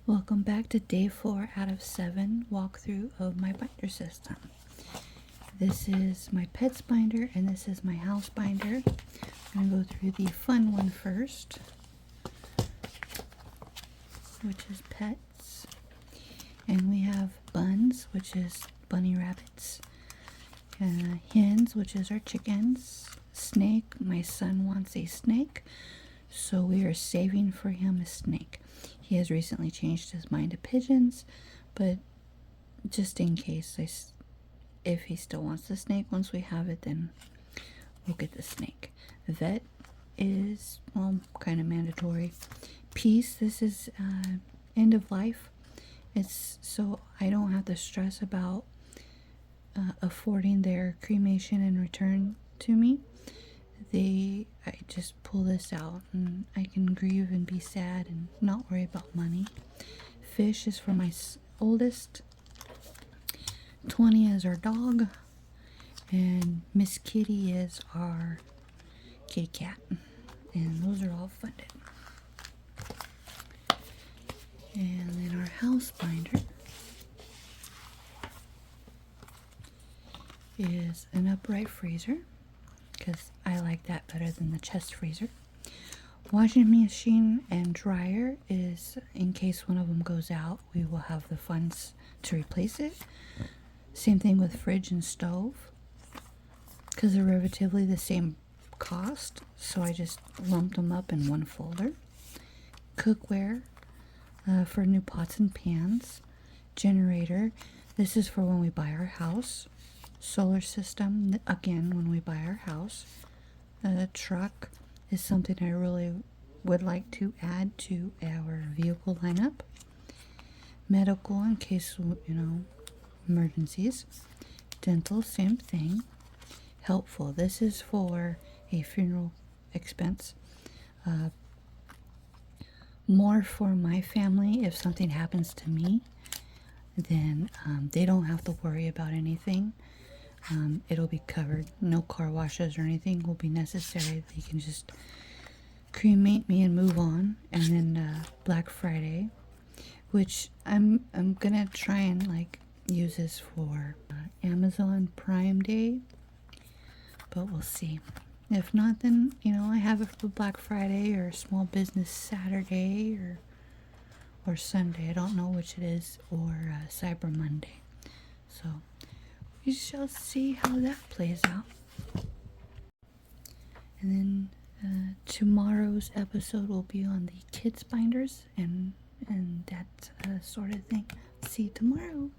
Welcome back to day 4 out of 7 walkthrough of my binder system. This is my pets binder and this is my house binder. I'm going to go through the fun one first, which is pets. And we have buns, which is bunny rabbits. Hens, which is our chickens. Snake, my son wants a snake, so we are saving for him a snake. He has recently changed his mind to pigeons, but just in case, if he still wants the snake, once we have it, then we'll get the snake. The vet is, well, kind of mandatory. Peace, this is end of life. It's so I don't have to stress about affording their cremation and return to me. I just pull this out and I can grieve and be sad and not worry about money. Fish is for my oldest. 20 is our dog. And Miss Kitty is our kitty cat. And those are all funded. And then our house binder is an upright freezer, because I like that better than the chest freezer. Washing machine and dryer is in case one of them goes out, we will have the funds to replace it. Same thing with fridge and stove, because they're relatively the same cost, so I just lumped them up in one folder. Cookware for new pots and pans. Generator, this is for when we buy our house. Solar system, again, when we buy our house. The truck is something I really would like to add to our vehicle lineup. Medical, in case, emergencies. Dental, same thing. Helpful, this is for a funeral expense. More for my family. If something happens to me, then they don't have to worry about anything. It'll be covered. No car washes or anything will be necessary. They can just cremate me and move on. And then Black Friday, which I'm gonna try and use this for Amazon Prime Day, but we'll see. If not, then I have it for Black Friday or Small Business Saturday or Sunday. I don't know which it is, or Cyber Monday. So we shall see how that plays out. And then tomorrow's episode will be on the kids binders and that sort of thing. See you tomorrow.